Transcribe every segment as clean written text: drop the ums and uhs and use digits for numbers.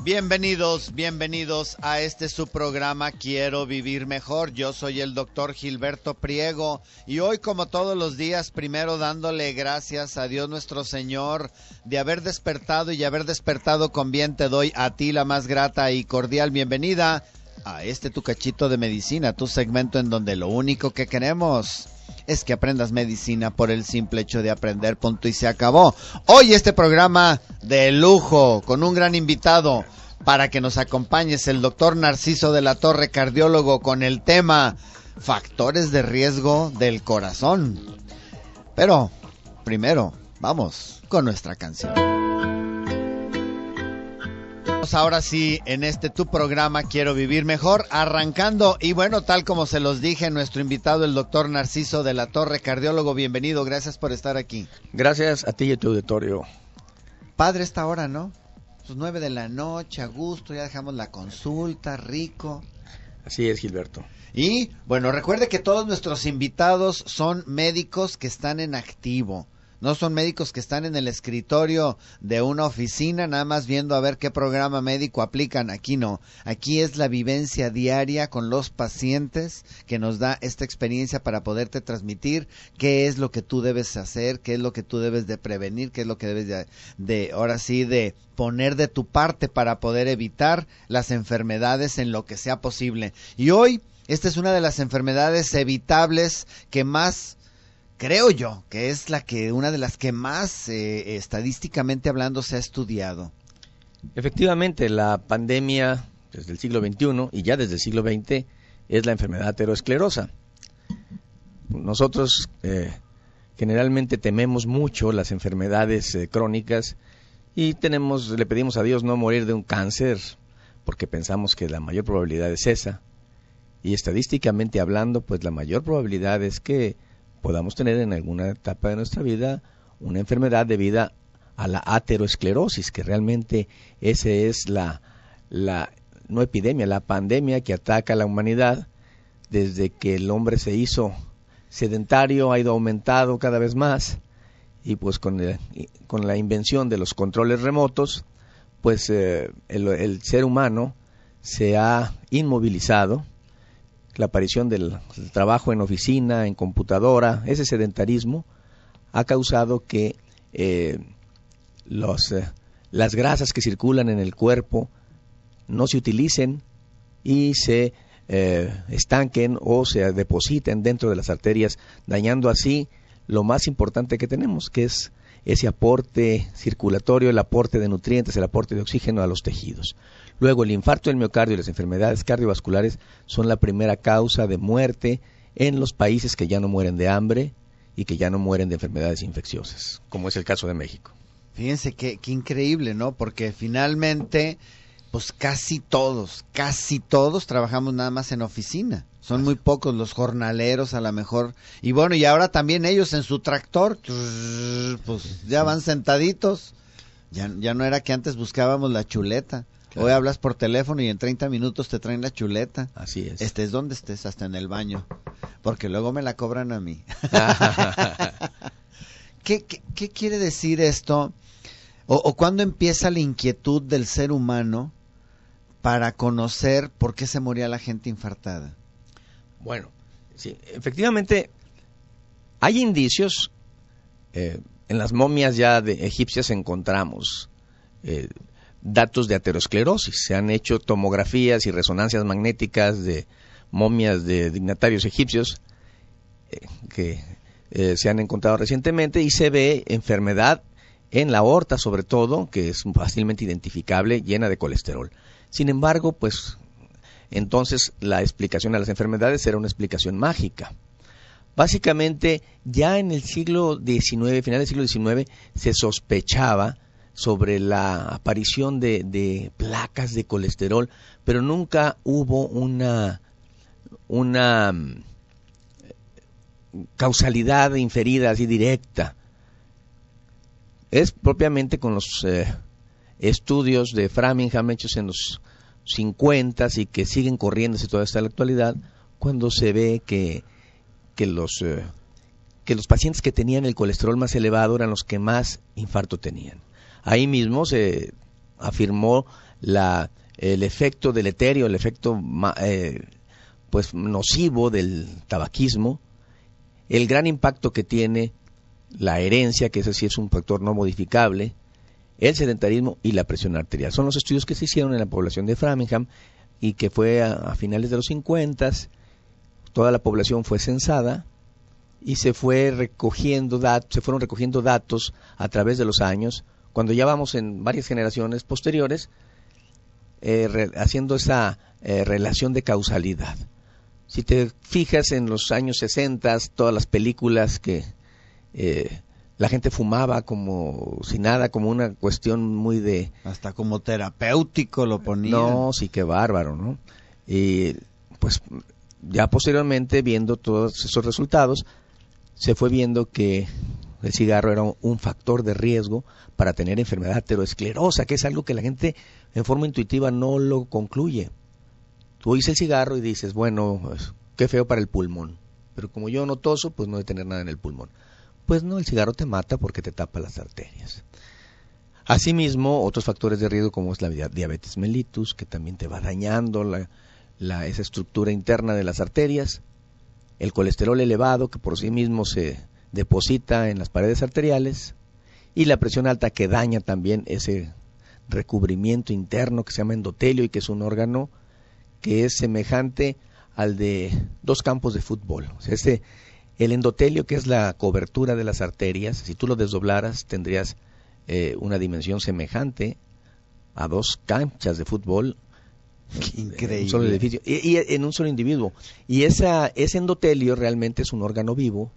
Bienvenidos a este su programa Quiero Vivir Mejor. Yo soy el doctor Gilberto Priego y hoy, como todos los días, primero dándole gracias a Dios nuestro Señor de haber despertado y haber despertado con bien, te doy a ti la más grata y cordial bienvenida a este tu cachito de medicina, tu segmento en donde lo único que queremos es que aprendas medicina por el simple hecho de aprender, punto y se acabó. Hoy este programa de lujo con un gran invitado para que nos acompañes, el doctor Narciso de la Torre, cardiólogo, con el tema factores de riesgo del corazón. Pero primero vamos con nuestra canción. Ahora sí, en este tu programa Quiero Vivir Mejor, arrancando, y bueno, tal como se los dije, nuestro invitado, el doctor Narciso de la Torre, cardiólogo, bienvenido, gracias por estar aquí. Gracias a ti y a tu auditorio. Padre esta hora, ¿no? Pues 9 de la noche, a gusto, ya dejamos la consulta, rico. Así es, Gilberto. Y, bueno, recuerde que todos nuestros invitados son médicos que están en activo. No son médicos que están en el escritorio de una oficina nada más viendo a ver qué programa médico aplican. Aquí no. Aquí es la vivencia diaria con los pacientes que nos da esta experiencia para poderte transmitir qué es lo que tú debes hacer, qué es lo que tú debes de prevenir, qué es lo que debes de ahora sí, de poner de tu parte para poder evitar las enfermedades en lo que sea posible. Y hoy, esta es una de las enfermedades evitables que más... creo yo que es una de las que más estadísticamente hablando se ha estudiado. Efectivamente, la pandemia desde el siglo XXI y ya desde el siglo XX es la enfermedad aterosclerosa. Nosotros generalmente tememos mucho las enfermedades crónicas y le pedimos a Dios no morir de un cáncer porque pensamos que la mayor probabilidad es esa. Y estadísticamente hablando, pues la mayor probabilidad es que podamos tener en alguna etapa de nuestra vida una enfermedad debida a la aterosclerosis, que realmente esa es la no epidemia, la pandemia que ataca a la humanidad desde que el hombre se hizo sedentario, ha ido aumentando cada vez más, y pues con la invención de los controles remotos, pues el ser humano se ha inmovilizado. La aparición del trabajo en oficina, en computadora, ese sedentarismo ha causado que las grasas que circulan en el cuerpo no se utilicen y se estanquen o se depositen dentro de las arterias, dañando así lo más importante que tenemos, que es ese aporte circulatorio, el aporte de nutrientes, el aporte de oxígeno a los tejidos. Luego, el infarto del miocardio y las enfermedades cardiovasculares son la primera causa de muerte en los países que ya no mueren de hambre y que ya no mueren de enfermedades infecciosas, como es el caso de México. Fíjense qué increíble, ¿no? Porque finalmente, pues casi todos trabajamos nada más en oficina. Son muy pocos los jornaleros a lo mejor. Y bueno, y ahora también ellos en su tractor, pues ya van sentaditos. Ya no era que antes buscábamos la chuleta. Claro. Hoy hablas por teléfono y en 30 minutos te traen la chuleta. Así es. Estés donde estés, hasta en el baño. Porque luego me la cobran a mí. ¿Qué quiere decir esto? ¿O cuándo empieza la inquietud del ser humano para conocer por qué se moría la gente infartada? Bueno, sí, efectivamente hay indicios. En las momias ya egipcias encontramos datos de aterosclerosis. Se han hecho tomografías y resonancias magnéticas de momias de dignatarios egipcios que se han encontrado recientemente y se ve enfermedad en la aorta, sobre todo, que es fácilmente identificable, llena de colesterol. Sin embargo, pues entonces la explicación a las enfermedades era una explicación mágica. Básicamente, ya en el siglo XIX, final del siglo XIX, se sospechaba sobre la aparición de placas de colesterol, pero nunca hubo una causalidad inferida así directa. Es propiamente con los estudios de Framingham hechos en los 50 y que siguen corriéndose toda hasta la actualidad, cuando se ve que los pacientes que tenían el colesterol más elevado eran los que más infarto tenían. Ahí mismo se afirmó el efecto deleterio, el efecto pues nocivo del tabaquismo, el gran impacto que tiene la herencia, que ese sí es un factor no modificable, el sedentarismo y la presión arterial. Son los estudios que se hicieron en la población de Framingham y que fue a finales de los 50. Toda la población fue censada y se fueron recogiendo datos a través de los años, cuando ya vamos en varias generaciones posteriores, haciendo esa relación de causalidad. Si te fijas en los años 60, todas las películas que la gente fumaba como si nada, como una cuestión muy de... Hasta como terapéutico lo ponían. No, sí, qué bárbaro, ¿no? Y pues ya posteriormente, viendo todos esos resultados, se fue viendo que el cigarro era un factor de riesgo para tener enfermedad aterosclerosa, que es algo que la gente en forma intuitiva no lo concluye. Tú oyes el cigarro y dices, bueno, pues, qué feo para el pulmón, pero como yo no toso, pues no debe tener nada en el pulmón. Pues no, el cigarro te mata porque te tapa las arterias. Asimismo, otros factores de riesgo como es la diabetes mellitus, que también te va dañando esa estructura interna de las arterias, el colesterol elevado, que por sí mismo se deposita en las paredes arteriales, y la presión alta, que daña también ese recubrimiento interno que se llama endotelio y que es un órgano que es semejante al de 2 campos de fútbol. O sea, el endotelio, que es la cobertura de las arterias, si tú lo desdoblaras tendrías una dimensión semejante a 2 canchas de fútbol. Increíble. En un solo edificio, y en un solo individuo. Y ese endotelio realmente es un órgano vivo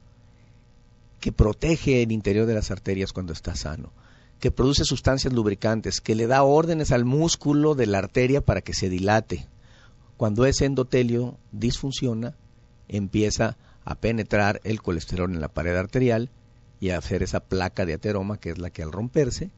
que protege el interior de las arterias cuando está sano, que produce sustancias lubricantes, que le da órdenes al músculo de la arteria para que se dilate. Cuando ese endotelio disfunciona, empieza a penetrar el colesterol en la pared arterial y a hacer esa placa de ateroma, que es la que al romperse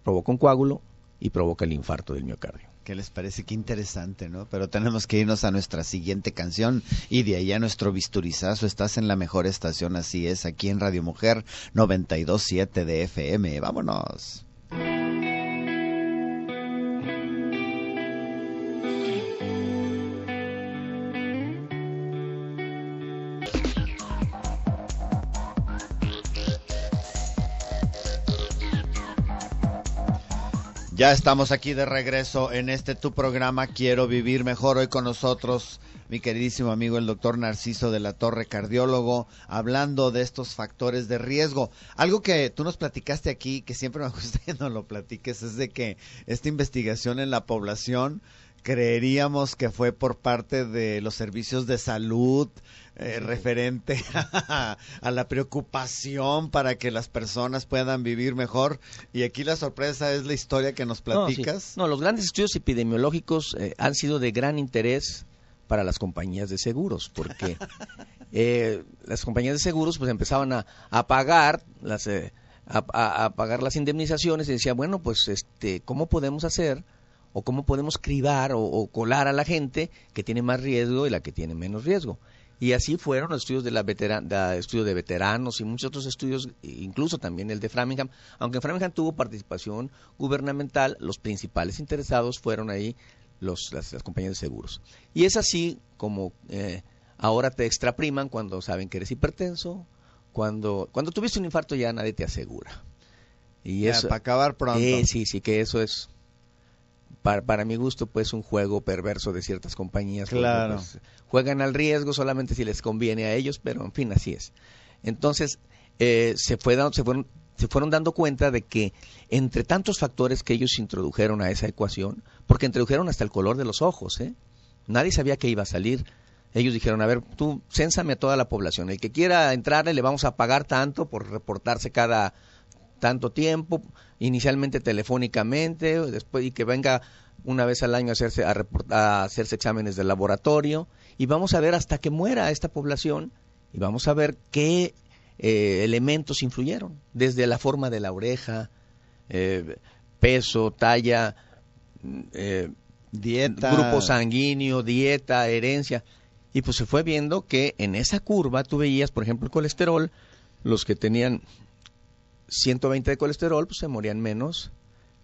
provoca un coágulo y provoca el infarto del miocardio. ¿Qué les parece? Qué interesante, ¿no? Pero tenemos que irnos a nuestra siguiente canción y de ahí a nuestro bisturizazo. Estás en la mejor estación, así es, aquí en Radio Mujer 92.7 de FM. ¡Vámonos! Ya estamos aquí de regreso en tu programa Quiero Vivir Mejor. Hoy con nosotros mi queridísimo amigo el doctor Narciso de la Torre, cardiólogo, hablando de estos factores de riesgo. Algo que tú nos platicaste aquí, que siempre me gusta que nos lo platiques, es de que esta investigación en la población creeríamos que fue por parte de los servicios de salud, referente a la preocupación para que las personas puedan vivir mejor, y aquí la sorpresa es la historia que nos platicas. Sí. No, los grandes estudios epidemiológicos han sido de gran interés para las compañías de seguros, porque las compañías de seguros pues empezaban a pagar a pagar las indemnizaciones y decían, bueno, pues ¿cómo podemos hacer o cómo podemos cribar o colar a la gente que tiene más riesgo y la que tiene menos riesgo? Y así fueron los estudios estudio de veteranos y muchos otros estudios, incluso también el de Framingham. Aunque Framingham tuvo participación gubernamental, los principales interesados fueron ahí las compañías de seguros. Y es así como ahora te extrapriman cuando saben que eres hipertenso. Cuando tuviste un infarto ya nadie te asegura. Y ya, eso, para acabar pronto. Sí, que eso es... Para mi gusto, pues, un juego perverso de ciertas compañías. Claro. Porque, pues, juegan al riesgo solamente si les conviene a ellos, pero en fin, así es. Entonces, se fueron dando cuenta de que entre tantos factores que ellos introdujeron a esa ecuación, porque introdujeron hasta el color de los ojos, nadie sabía qué iba a salir. Ellos dijeron, a ver, tú cénsame a toda la población, el que quiera entrarle le vamos a pagar tanto por reportarse cada tanto tiempo, inicialmente telefónicamente, después y que venga una vez al año a hacerse exámenes de laboratorio, y vamos a ver hasta que muera esta población y vamos a ver qué elementos influyeron, desde la forma de la oreja, peso, talla, dieta, grupo sanguíneo, dieta, herencia, y pues se fue viendo que en esa curva tú veías, por ejemplo, el colesterol, los que tenían 120 de colesterol, pues se morían menos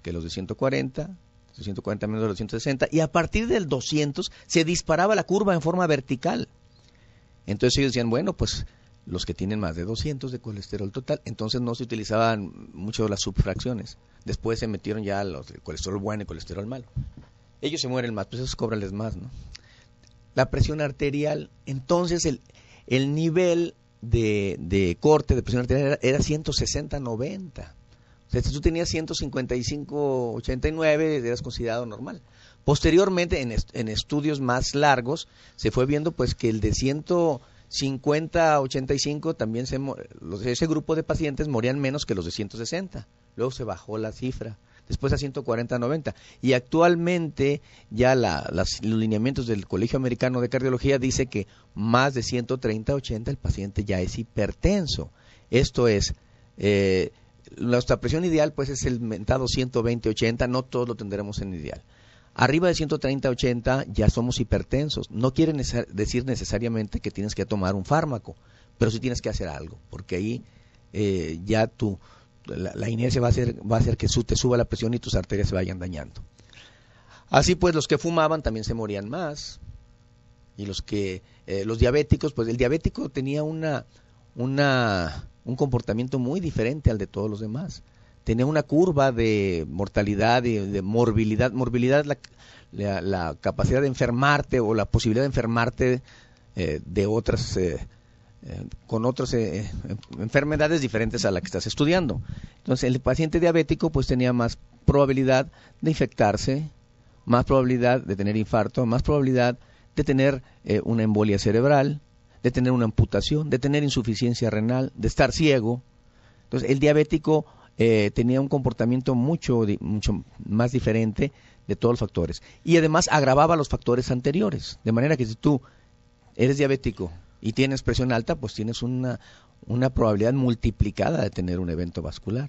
que los de 140, 140 menos de los 160, y a partir del 200 se disparaba la curva en forma vertical. Entonces ellos decían, bueno, pues los que tienen más de 200 de colesterol total, entonces no se utilizaban mucho las subfracciones. Después se metieron ya los de colesterol bueno y colesterol malo. Ellos se mueren más, pues esos cóbrales más, ¿no? La presión arterial, entonces el nivel de corte de presión arterial era 160/90. O sea, si tú tenías 155/89, eras considerado normal. Posteriormente, en estudios más largos, se fue viendo pues que el de 150/85 también ese grupo de pacientes morían menos que los de 160. Luego se bajó la cifra, después a 140/90. Y actualmente ya los lineamientos del Colegio Americano de Cardiología dice que más de 130/80 el paciente ya es hipertenso. Esto es, nuestra presión ideal pues es el mentado 120/80, no todos lo tendremos en ideal. Arriba de 130/80 ya somos hipertensos. No quiere decir necesariamente que tienes que tomar un fármaco, pero sí tienes que hacer algo, porque ahí ya la inercia va a hacer que te suba la presión y tus arterias se vayan dañando. Así pues, los que fumaban también se morían más. Y los diabéticos, pues el diabético tenía un comportamiento muy diferente al de todos los demás. Tenía una curva de mortalidad y de morbilidad. Morbilidad es la capacidad de enfermarte o la posibilidad de enfermarte de otras con otras enfermedades diferentes a la que estás estudiando. Entonces el paciente diabético pues tenía más probabilidad de infectarse, más probabilidad de tener infarto, más probabilidad de tener una embolia cerebral, de tener una amputación, de tener insuficiencia renal, de estar ciego. Entonces el diabético tenía un comportamiento mucho más diferente de todos los factores. Y además agravaba los factores anteriores. De manera que si tú eres diabético y tienes presión alta, pues tienes una probabilidad multiplicada de tener un evento vascular.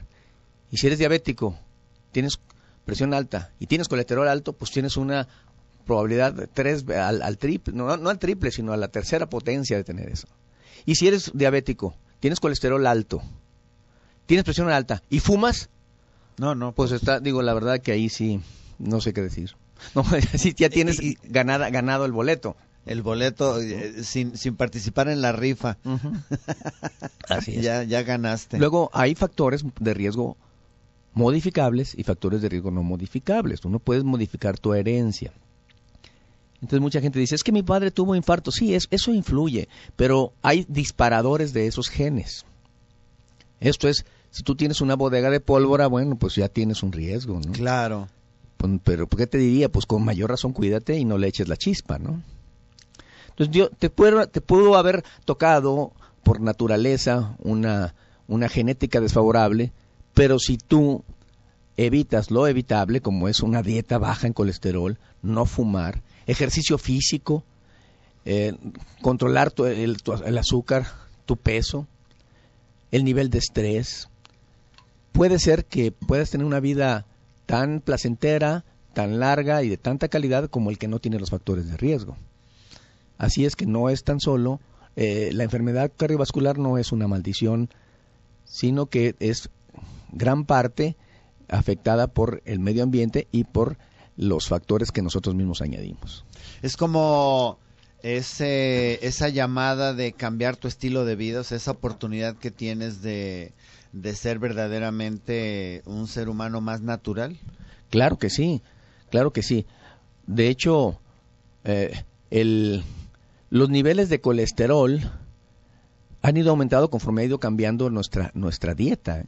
Y si eres diabético, tienes presión alta y tienes colesterol alto, pues tienes una probabilidad de 3 al triple, no al triple, sino a la tercera potencia de tener eso. Y si eres diabético, tienes colesterol alto, tienes presión alta y fumas, pues la verdad que ahí sí, no sé qué decir. No, sí, ya tienes ganado el boleto. El boleto sin participar en la rifa. Uh-huh. Así es. Ya ganaste. Luego hay factores de riesgo modificables y factores de riesgo no modificables. Tú no puedes modificar tu herencia. Entonces mucha gente dice, es que mi padre tuvo infarto. Sí, eso influye, pero hay disparadores de esos genes. Esto es, si tú tienes una bodega de pólvora, bueno, pues ya tienes un riesgo, ¿no? Claro. Pero ¿por qué te diría? Pues con mayor razón cuídate y no le eches la chispa, ¿no? Entonces te puedo haber tocado por naturaleza una genética desfavorable, pero si tú evitas lo evitable, como es una dieta baja en colesterol, no fumar, ejercicio físico, controlar el azúcar, tu peso, el nivel de estrés, puede ser que puedas tener una vida tan placentera, tan larga y de tanta calidad como el que no tiene los factores de riesgo. Así es que no es tan solo, la enfermedad cardiovascular no es una maldición, sino que es gran parte afectada por el medio ambiente y por los factores que nosotros mismos añadimos. Es como esa llamada de cambiar tu estilo de vida, o sea, esa oportunidad que tienes de ser verdaderamente un ser humano más natural. Claro que sí, claro que sí. De hecho, los niveles de colesterol han ido aumentando conforme ha ido cambiando nuestra dieta.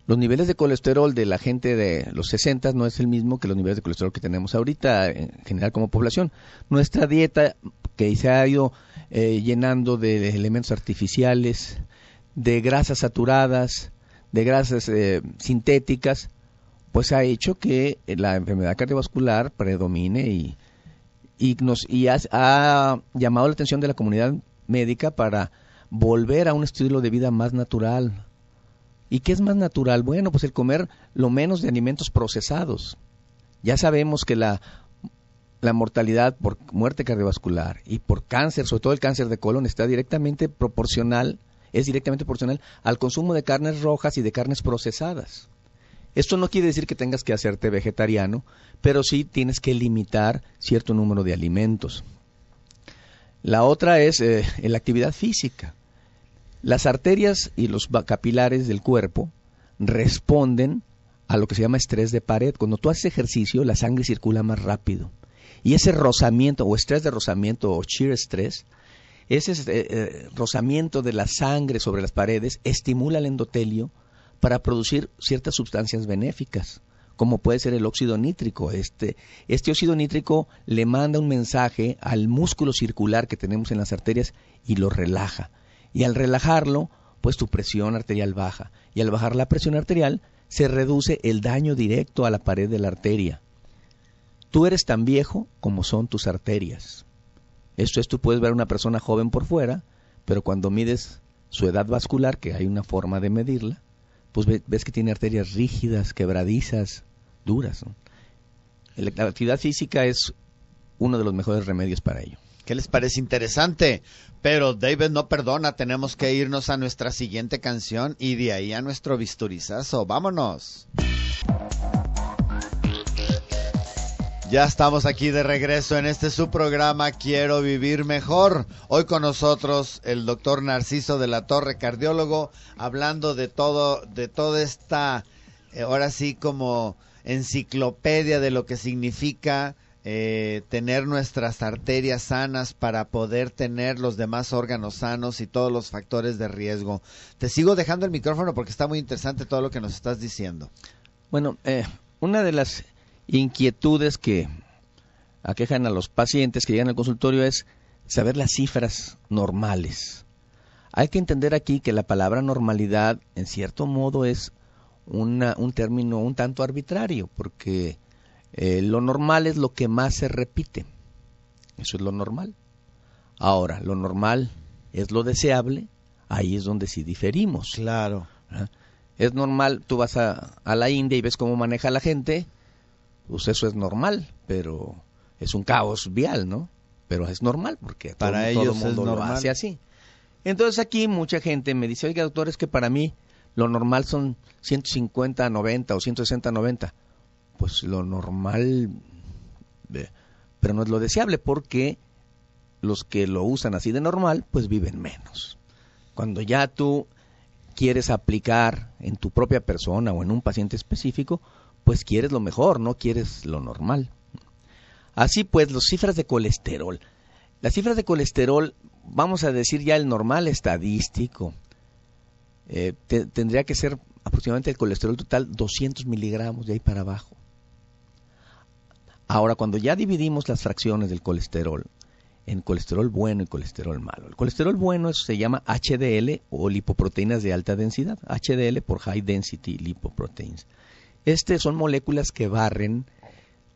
Los niveles de colesterol de la gente de los 60 no es el mismo que los niveles de colesterol que tenemos ahorita en general como población. Nuestra dieta, que se ha ido llenando de elementos artificiales, de grasas saturadas, de grasas sintéticas, pues ha hecho que la enfermedad cardiovascular predomine y ha llamado la atención de la comunidad médica para volver a un estilo de vida más natural. ¿Y qué es más natural? Bueno, pues el comer lo menos de alimentos procesados. Ya sabemos que la mortalidad por muerte cardiovascular y por cáncer, sobre todo el cáncer de colon, es directamente proporcional al consumo de carnes rojas y de carnes procesadas. Esto no quiere decir que tengas que hacerte vegetariano, pero sí tienes que limitar cierto número de alimentos. La otra es la actividad física. Las arterias y los capilares del cuerpo responden a lo que se llama estrés de pared. Cuando tú haces ejercicio, la sangre circula más rápido. Y ese rozamiento, o estrés de rozamiento, o shear stress, ese rozamiento de la sangre sobre las paredes estimula el endotelio para producir ciertas sustancias benéficas, como puede ser el óxido nítrico. Este óxido nítrico le manda un mensaje al músculo circular que tenemos en las arterias y lo relaja. Y al relajarlo, pues tu presión arterial baja. Y al bajar la presión arterial, se reduce el daño directo a la pared de la arteria. Tú eres tan viejo como son tus arterias. Esto es, tú puedes ver a una persona joven por fuera, pero cuando mides su edad vascular, que hay una forma de medirla, pues ves que tiene arterias rígidas, quebradizas, duras, ¿no? La actividad física es uno de los mejores remedios para ello. ¿Qué les parece? Interesante. Pero David no perdona, tenemos que irnos a nuestra siguiente canción y de ahí a nuestro bisturizazo. ¡Vámonos! Ya estamos aquí de regreso en este su programa Quiero Vivir Mejor. Hoy con nosotros el doctor Narciso de la Torre, cardiólogo, hablando de toda esta, ahora sí como enciclopedia de lo que significa tener nuestras arterias sanas para poder tener los demás órganos sanos y todos los factores de riesgo. Te sigo dejando el micrófono porque está muy interesante todo lo que nos estás diciendo. Bueno, una de las inquietudes que aquejan a los pacientes que llegan al consultorio es saber las cifras normales. Hay que entender aquí que la palabra normalidad en cierto modo es un término un tanto arbitrario, porque lo normal es lo que más se repite. Eso es lo normal. Ahora, lo normal es lo deseable. Ahí es donde sí diferimos. Claro. Es normal, tú vas a la India y ves cómo maneja la gente, pues eso es normal, pero es un caos vial, ¿no? Pero es normal porque para todo ellos el mundo es lo normal. hace así. Entonces aquí mucha gente me dice, oiga doctor, es que para mí lo normal son 150-90 o 160-90. Pues lo normal, pero no es lo deseable, porque los que lo usan así de normal, pues viven menos. Cuando ya tú quieres aplicar en tu propia persona o en un paciente específico, pues quieres lo mejor, no quieres lo normal. Así pues, las cifras de colesterol. Las cifras de colesterol, vamos a decir ya el normal estadístico, tendría que ser aproximadamente el colesterol total 200 miligramos de ahí para abajo. Ahora, cuando ya dividimos las fracciones del colesterol en colesterol bueno y colesterol malo. El colesterol bueno se llama HDL o lipoproteínas de alta densidad. HDL por High Density Lipoproteins. Son moléculas que barren,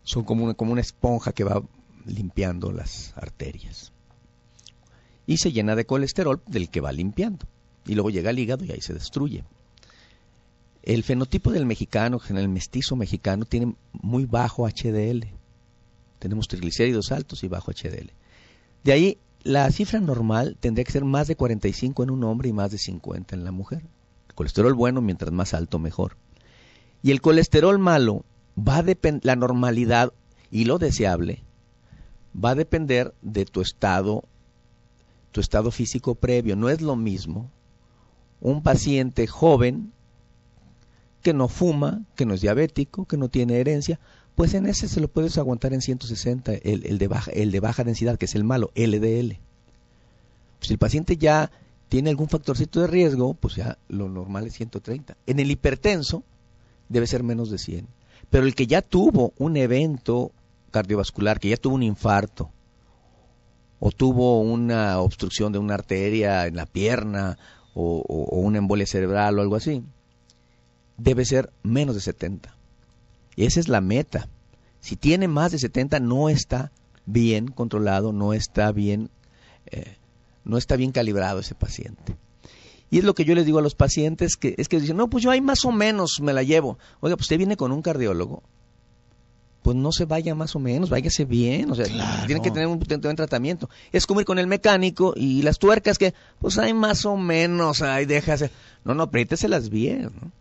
son como una esponja que va limpiando las arterias. Y se llena de colesterol del que va limpiando. Y luego llega al hígado y ahí se destruye. El fenotipo del mexicano, el mestizo mexicano, tiene muy bajo HDL. Tenemos triglicéridos altos y bajo HDL. De ahí, la cifra normal tendría que ser más de 45 en un hombre y más de 50 en la mujer. El colesterol bueno, mientras más alto, mejor. Y el colesterol malo, la normalidad y lo deseable, va a depender de tu estado físico previo. No es lo mismo un paciente joven que no fuma, que no es diabético, que no tiene herencia, pues en ese se lo puedes aguantar en 160, el de baja densidad, que es el malo, LDL. Si el paciente ya tiene algún factorcito de riesgo, pues ya lo normal es 130. En el hipertenso debe ser menos de 100. Pero el que ya tuvo un evento cardiovascular, que ya tuvo un infarto, o tuvo una obstrucción de una arteria en la pierna, o una embolia cerebral o algo así, debe ser menos de 70. Y esa es la meta. Si tiene más de 70, no está bien controlado, no está bien calibrado ese paciente. Y es lo que yo les digo a los pacientes, que dicen, no, pues yo ahí más o menos me la llevo. Oiga, pues usted viene con un cardiólogo, pues no se vaya más o menos, váyase bien, o sea, claro, tiene que tener un buen tratamiento. Es como ir con el mecánico y las tuercas que, pues hay más o menos, ahí déjase. No, apriéteselas bien, ¿no?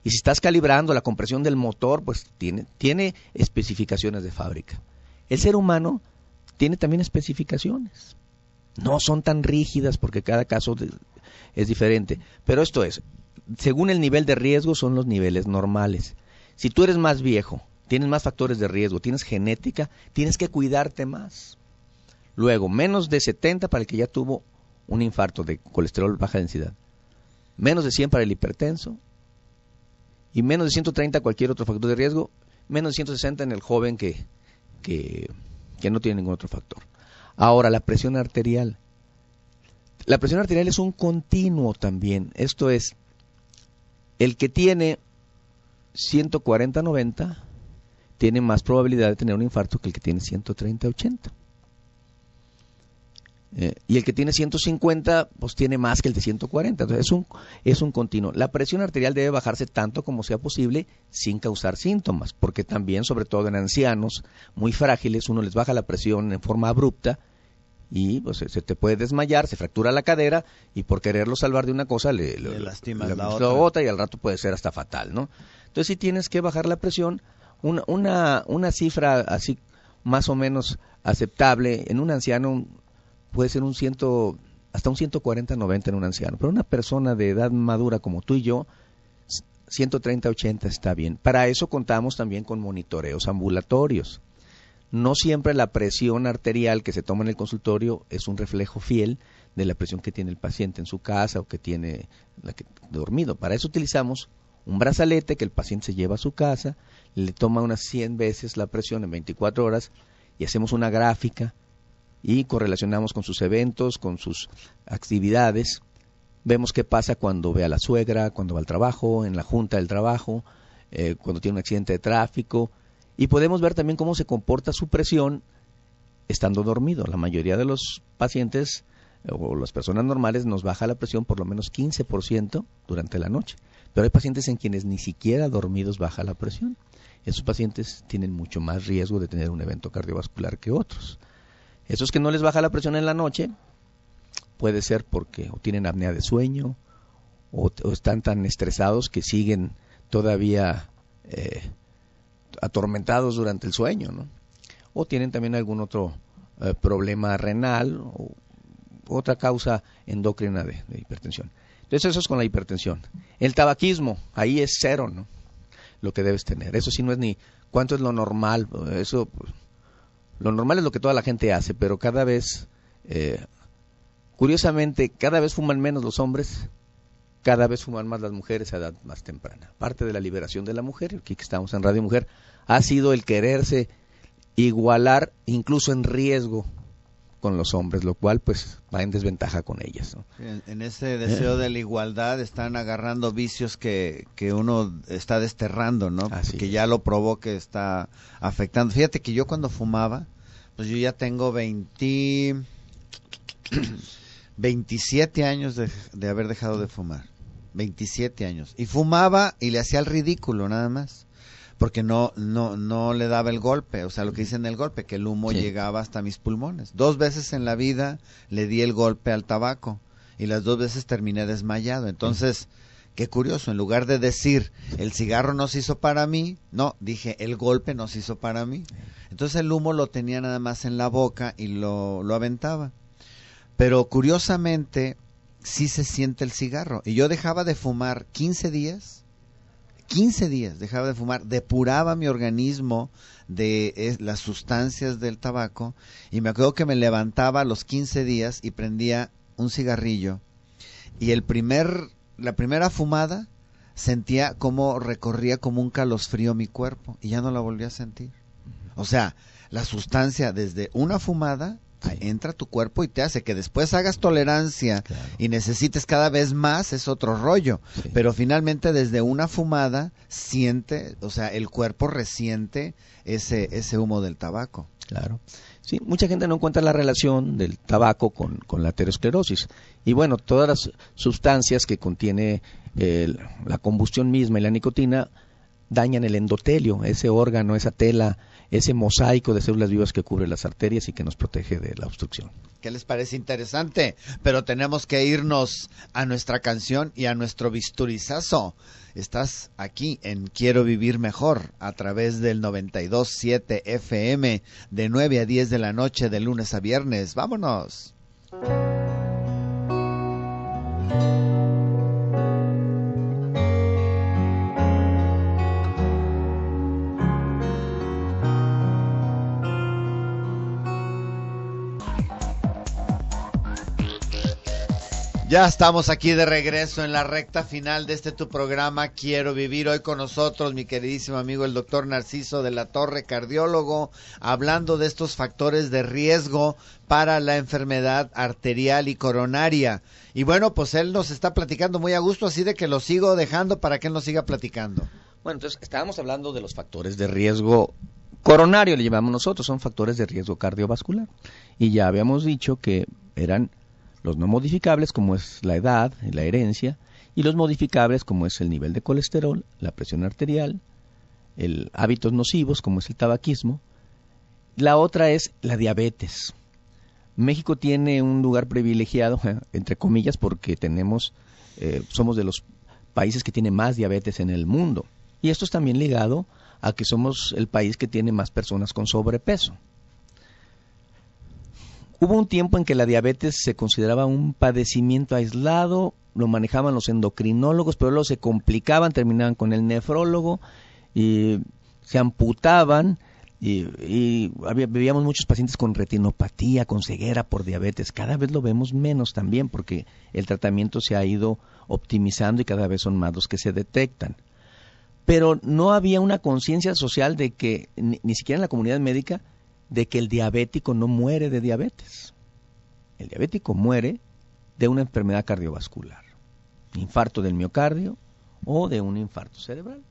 Y si estás calibrando la compresión del motor, pues tiene especificaciones de fábrica. El ser humano tiene también especificaciones. No son tan rígidas porque cada caso es diferente. Pero esto es, según el nivel de riesgo son los niveles normales. Si tú eres más viejo, tienes más factores de riesgo, tienes genética, tienes que cuidarte más. Luego, menos de 70 para el que ya tuvo un infarto de colesterol baja densidad. Menos de 100 para el hipertenso. Y menos de 130 cualquier otro factor de riesgo. Menos de 160 en el joven que no tiene ningún otro factor. Ahora, la presión arterial. La presión arterial es un continuo también. Esto es, el que tiene 140-90 tiene más probabilidad de tener un infarto que el que tiene 130-80. Y el que tiene 150, pues tiene más que el de 140. Entonces es un continuo. La presión arterial debe bajarse tanto como sea posible sin causar síntomas, porque también, sobre todo en ancianos muy frágiles, uno les baja la presión en forma abrupta y pues, se te puede desmayar, se fractura la cadera y por quererlo salvar de una cosa le lastimas la otra y al rato puede ser hasta fatal, ¿no? Entonces sí tienes que bajar la presión, una cifra así más o menos aceptable en un anciano. Puede ser hasta un 140-90 en un anciano, pero una persona de edad madura como tú y yo, 130-80 está bien. Para eso contamos también con monitoreos ambulatorios. No siempre la presión arterial que se toma en el consultorio es un reflejo fiel de la presión que tiene el paciente en su casa o que tiene dormido. Para eso utilizamos un brazalete que el paciente se lleva a su casa, le toma unas 100 veces la presión en 24 horas y hacemos una gráfica y correlacionamos con sus eventos, con sus actividades. Vemos qué pasa cuando ve a la suegra, cuando va al trabajo, en la junta del trabajo, cuando tiene un accidente de tráfico. Y podemos ver también cómo se comporta su presión estando dormido. La mayoría de los pacientes o las personas normales nos baja la presión por lo menos 15% durante la noche. Pero hay pacientes en quienes ni siquiera dormidos baja la presión. Esos pacientes tienen mucho más riesgo de tener un evento cardiovascular que otros. Esos que no les baja la presión en la noche, puede ser porque o tienen apnea de sueño o están tan estresados que siguen todavía atormentados durante el sueño, ¿no? O tienen también algún otro problema renal o otra causa endocrina de hipertensión. Entonces eso es con la hipertensión. El tabaquismo, ahí es 0, ¿no? Lo que debes tener. Eso sí no es ni cuánto es lo normal, eso... Lo normal es lo que toda la gente hace, pero cada vez, curiosamente, cada vez fuman menos los hombres, cada vez fuman más las mujeres a edad más temprana. Parte de la liberación de la mujer, aquí que estamos en Radio Mujer, ha sido el quererse igualar, incluso en riesgo, con los hombres, lo cual pues va en desventaja con ellas, ¿no? En ese deseo de la igualdad están agarrando vicios que uno está desterrando, ¿no? Así que es. ya lo probó, que está afectando. Fíjate que yo cuando fumaba, pues yo ya tengo 27 años de haber dejado de fumar. 27 años. Y fumaba y le hacía el ridículo nada más. Porque no le daba el golpe, o sea, lo que dicen el golpe, que el humo llegaba hasta mis pulmones. 2 veces en la vida le di el golpe al tabaco y las 2 veces terminé desmayado. Entonces, qué curioso, en lugar de decir el cigarro no se hizo para mí, no, dije el golpe no se hizo para mí. Entonces el humo lo tenía nada más en la boca y lo aventaba. Pero curiosamente sí se siente el cigarro. Y yo dejaba de fumar 15 días dejaba de fumar, depuraba mi organismo de las sustancias del tabaco y me acuerdo que me levantaba a los 15 días y prendía un cigarrillo y la primera fumada sentía como recorría como un calosfrío mi cuerpo y ya no la volví a sentir. O sea, la sustancia desde una fumada entra a tu cuerpo y te hace que después hagas tolerancia, claro, y necesites cada vez más, es otro rollo. Sí. Pero finalmente desde una fumada siente, o sea, el cuerpo resiente ese humo del tabaco. Claro. Sí, mucha gente no encuentra la relación del tabaco con la aterosclerosis. Y bueno, todas las sustancias que contiene la combustión misma y la nicotina dañan el endotelio, ese órgano, esa tela ese mosaico de células vivas que cubre las arterias y que nos protege de la obstrucción. ¿Qué les parece interesante? Pero tenemos que irnos a nuestra canción y a nuestro bisturizazo. Estás aquí en Quiero Vivir Mejor a través del 92.7 FM de 9 a 10 de la noche de lunes a viernes. ¡Vámonos! Ya estamos aquí de regreso en la recta final de este tu programa Quiero Vivir. Hoy con nosotros mi queridísimo amigo el doctor Narciso de la Torre, cardiólogo, hablando de estos factores de riesgo para la enfermedad arterial y coronaria. Y bueno, pues él nos está platicando muy a gusto, así de que lo sigo dejando para que él nos siga platicando. Bueno, entonces estábamos hablando de los factores de riesgo coronario, le llamamos nosotros, son factores de riesgo cardiovascular. Y ya habíamos dicho que eran los no modificables, como es la edad y la herencia, y los modificables, como es el nivel de colesterol, la presión arterial, hábitos nocivos, como es el tabaquismo. La otra es la diabetes. México tiene un lugar privilegiado, entre comillas, porque somos de los países que tiene más diabetes en el mundo. Y esto es también ligado a que somos el país que tiene más personas con sobrepeso. Hubo un tiempo en que la diabetes se consideraba un padecimiento aislado, lo manejaban los endocrinólogos, pero luego se complicaban, terminaban con el nefrólogo y se amputaban y veíamos muchos pacientes con retinopatía, con ceguera por diabetes. Cada vez lo vemos menos también porque el tratamiento se ha ido optimizando y cada vez son más los que se detectan. Pero no había una conciencia social de que, ni siquiera en la comunidad médica, de que el diabético no muere de diabetes. El diabético muere de una enfermedad cardiovascular, infarto del miocardio o de un infarto cerebral.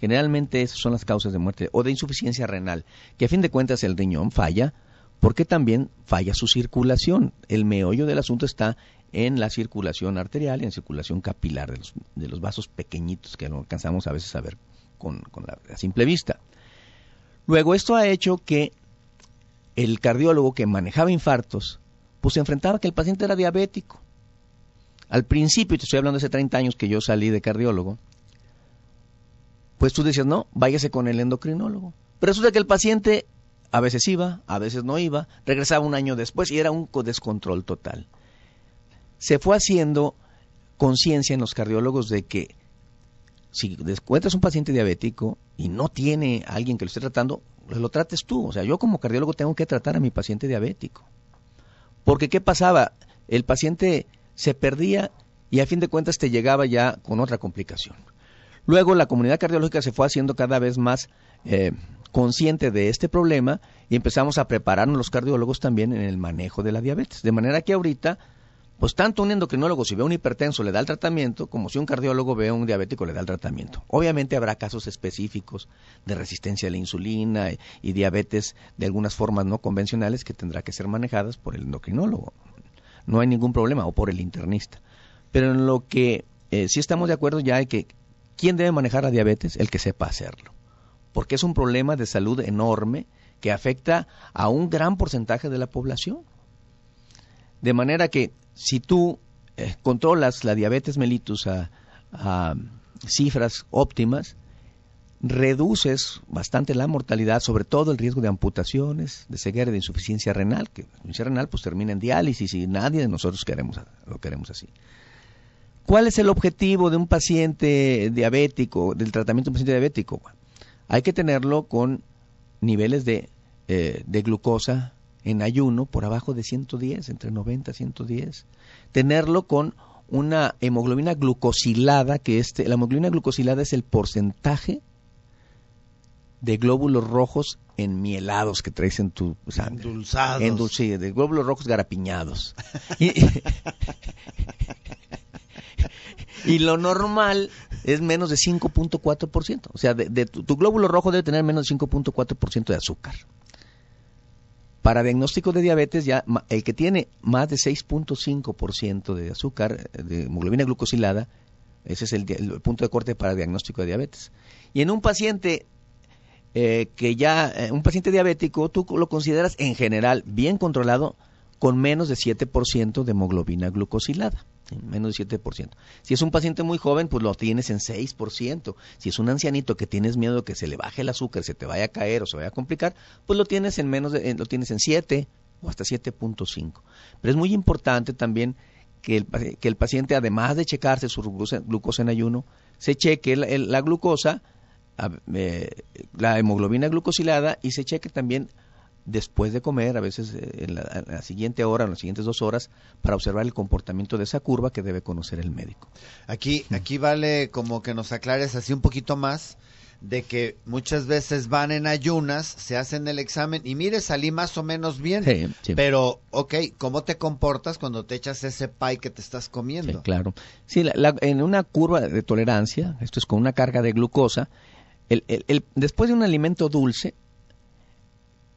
Generalmente esas son las causas de muerte, o de insuficiencia renal, que a fin de cuentas el riñón falla porque también falla su circulación. El meollo del asunto está en la circulación arterial y en la circulación capilar de los vasos pequeñitos que no alcanzamos a veces a ver con la simple vista. Luego esto ha hecho que el cardiólogo que manejaba infartos, pues se enfrentaba que el paciente era diabético. Al principio, y te estoy hablando de hace 30 años que yo salí de cardiólogo, pues tú decías, no, váyase con el endocrinólogo. Pero resulta que el paciente a veces iba, a veces no iba, regresaba un año después y era un descontrol total. Se fue haciendo conciencia en los cardiólogos de que si encuentras un paciente diabético y no tiene a alguien que lo esté tratando, lo trates tú. O sea, yo como cardiólogo tengo que tratar a mi paciente diabético. Porque ¿qué pasaba? El paciente se perdía y a fin de cuentas te llegaba ya con otra complicación. Luego la comunidad cardiológica se fue haciendo cada vez más consciente de este problema y empezamos a prepararnos los cardiólogos también en el manejo de la diabetes. De manera que ahorita, pues tanto un endocrinólogo si ve a un hipertenso le da el tratamiento, como si un cardiólogo ve a un diabético le da el tratamiento. Obviamente habrá casos específicos de resistencia a la insulina y diabetes de algunas formas no convencionales que tendrá que ser manejadas por el endocrinólogo. No hay ningún problema, o por el internista. Pero en lo que sí estamos de acuerdo ya hay que, ¿quién debe manejar la diabetes? El que sepa hacerlo. Porque es un problema de salud enorme que afecta a un gran porcentaje de la población. De manera que si tú controlas la diabetes mellitus a cifras óptimas, reduces bastante la mortalidad, sobre todo el riesgo de amputaciones, de ceguera y de insuficiencia renal, que la insuficiencia renal pues termina en diálisis y nadie de nosotros lo queremos así. ¿Cuál es el objetivo de un paciente diabético, del tratamiento de un paciente diabético? Hay que tenerlo con niveles de glucosa en ayuno por abajo de 110, entre 90 y 110. Tenerlo con una hemoglobina glucosilada, que la hemoglobina glucosilada es el porcentaje de glóbulos rojos enmielados que traes en tu sangre. Endulzados. Sí, de glóbulos rojos garapiñados. Y lo normal es menos de 5.4%. O sea, tu glóbulo rojo debe tener menos de 5.4% de azúcar. Para diagnóstico de diabetes, ya el que tiene más de 6.5% de azúcar, de hemoglobina glucosilada, ese es el punto de corte para diagnóstico de diabetes. Y en un paciente que ya un paciente diabético tú lo consideras en general bien controlado con menos de 7% de hemoglobina glucosilada. Menos de 7%. Si es un paciente muy joven, pues lo tienes en 6%. Si es un ancianito que tienes miedo de que se le baje el azúcar, se te vaya a caer o se vaya a complicar, pues lo tienes en lo tienes en 7 o hasta 7.5. Pero es muy importante también que el paciente, además de checarse su glucosa en ayuno, se cheque la glucosa, la hemoglobina glucosilada, y se cheque también después de comer, a veces en la siguiente hora, en las siguientes 2 horas, para observar el comportamiento de esa curva que debe conocer el médico. Aquí vale como que nos aclares así un poquito más, de que muchas veces van en ayunas, se hacen el examen y mire, salí más o menos bien, sí. Pero, ¿cómo te comportas cuando te echas ese pie que te estás comiendo? Sí, claro. Sí, en una curva de tolerancia, esto es con una carga de glucosa, después de un alimento dulce,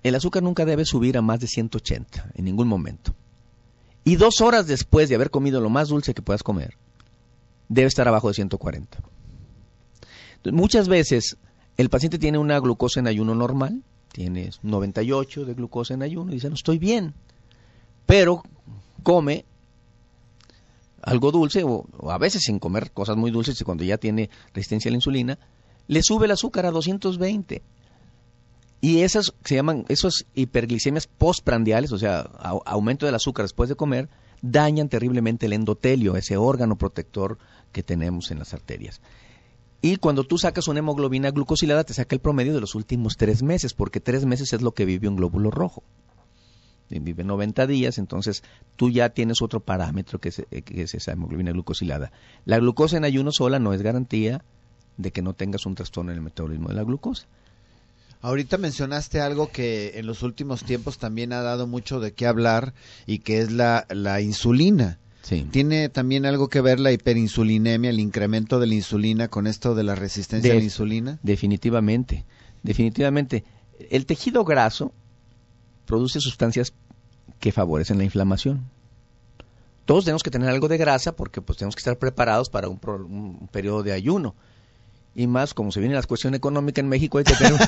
el azúcar nunca debe subir a más de 180 en ningún momento. Y 2 horas después de haber comido lo más dulce que puedas comer, debe estar abajo de 140. Entonces, muchas veces el paciente tiene una glucosa en ayuno normal, tiene 98 de glucosa en ayuno y dice, no, estoy bien. Pero come algo dulce o a veces sin comer cosas muy dulces, y cuando ya tiene resistencia a la insulina, le sube el azúcar a 220. Y esas se llaman, esas hiperglicemias postprandiales, o sea, aumento del azúcar después de comer, dañan terriblemente el endotelio, ese órgano protector que tenemos en las arterias. Y cuando tú sacas una hemoglobina glucosilada, te saca el promedio de los últimos 3 meses, porque 3 meses es lo que vive un glóbulo rojo. Vive 90 días, entonces tú ya tienes otro parámetro que es esa hemoglobina glucosilada. La glucosa en ayuno sola no es garantía de que no tengas un trastorno en el metabolismo de la glucosa. Ahorita mencionaste algo que en los últimos tiempos también ha dado mucho de qué hablar, y que es la insulina. Sí. ¿Tiene también algo que ver la hiperinsulinemia, el incremento de la insulina, con esto de la resistencia a la insulina? Definitivamente. El tejido graso produce sustancias que favorecen la inflamación. Todos tenemos que tener algo de grasa porque pues tenemos que estar preparados para un periodo de ayuno. Y más, como se viene la cuestión económica en México, hay que tener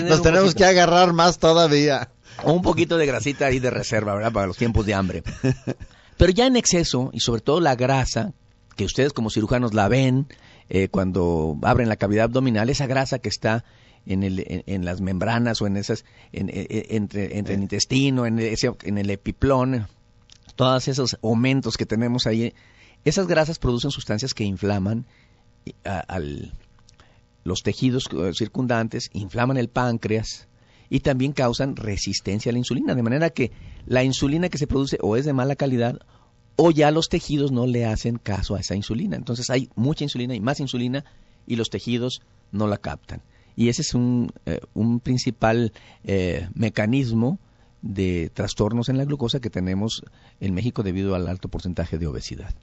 nos tenemos que agarrar más todavía. O un poquito de grasita ahí de reserva, ¿verdad? Para los tiempos de hambre. Pero ya en exceso, y sobre todo la grasa, que ustedes como cirujanos la ven cuando abren la cavidad abdominal, esa grasa que está en las membranas o en esas, entre el intestino, en el epiplón, todos esos aumentos que tenemos ahí, esas grasas producen sustancias que inflaman los tejidos circundantes, inflaman el páncreas y también causan resistencia a la insulina, de manera que la insulina que se produce o es de mala calidad o ya los tejidos no le hacen caso a esa insulina. Entonces hay mucha insulina y más insulina y los tejidos no la captan. Y ese es un principal mecanismo de trastornos en la glucosa que tenemos en México debido al alto porcentaje de obesidad.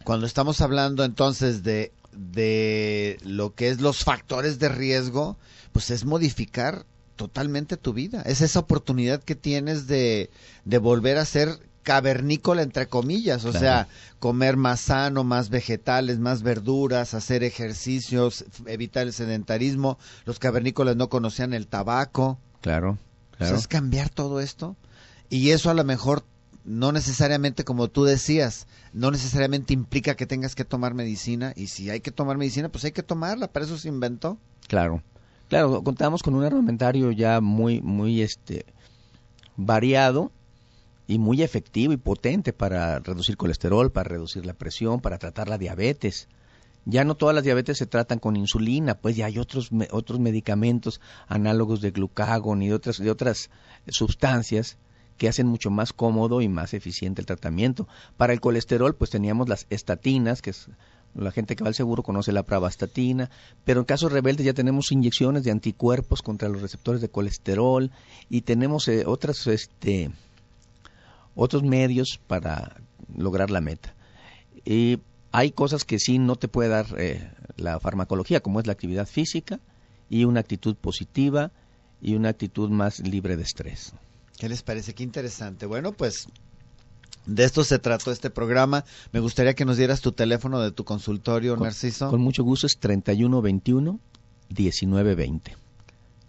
Cuando estamos hablando entonces de lo que es los factores de riesgo, pues es modificar totalmente tu vida. Es esa oportunidad que tienes de volver a ser cavernícola, entre comillas, o claro. sea, comer más sano, más vegetales, más verduras, hacer ejercicios, evitar el sedentarismo. Los cavernícolas no conocían el tabaco. Claro. O sea, es cambiar todo esto, y eso a lo mejor no necesariamente, como tú decías, no necesariamente implica que tengas que tomar medicina, y si hay que tomar medicina, pues hay que tomarla, para eso se inventó. Claro, contamos con un armamentario ya muy variado y muy efectivo y potente para reducir colesterol, para reducir la presión, para tratar la diabetes. Ya no todas las diabetes se tratan con insulina, pues ya hay otros medicamentos análogos de glucagón y de otras sustancias que hacen mucho más cómodo y más eficiente el tratamiento. Para el colesterol, pues teníamos las estatinas, que es la gente que va al seguro conoce la pravastatina, pero en casos rebeldes ya tenemos inyecciones de anticuerpos contra los receptores de colesterol y tenemos otros medios para lograr la meta. Y hay cosas que sí no te puede dar la farmacología, como es la actividad física y una actitud positiva y una actitud más libre de estrés. ¿Qué les parece? Qué interesante. Bueno, pues de esto se trató este programa. Me gustaría que nos dieras tu teléfono de tu consultorio, Narciso. Con mucho gusto, es 3121 3121-1920.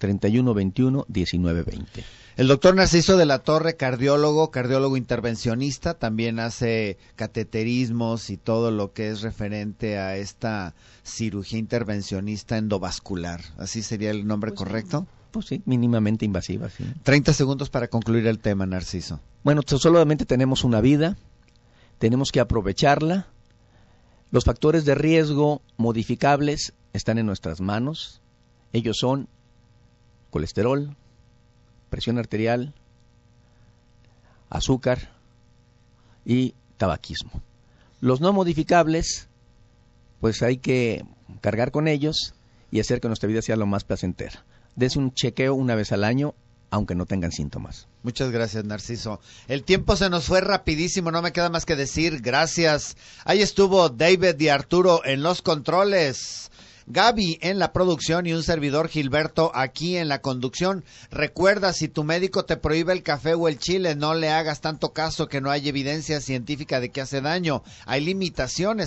3121-1920. El doctor Narciso de la Torre, cardiólogo intervencionista, también hace cateterismos y todo lo que es referente a esta cirugía intervencionista endovascular. ¿Así sería el nombre correcto? Pues sí, mínimamente invasiva, sí. 30 segundos para concluir el tema, Narciso. Bueno, solamente tenemos una vida, tenemos que aprovecharla. Los factores de riesgo modificables están en nuestras manos. Ellos son colesterol, presión arterial, azúcar y tabaquismo. Los no modificables, pues hay que cargar con ellos y hacer que nuestra vida sea lo más placentera. Dese un chequeo una vez al año, aunque no tengan síntomas. Muchas gracias, Narciso. El tiempo se nos fue rapidísimo, no me queda más que decir gracias. Ahí estuvo David y Arturo en los controles, Gaby en la producción y un servidor Gilberto aquí en la conducción. Recuerda, si tu médico te prohíbe el café o el chile, no le hagas tanto caso, que no hay evidencia científica de que hace daño. Hay limitaciones.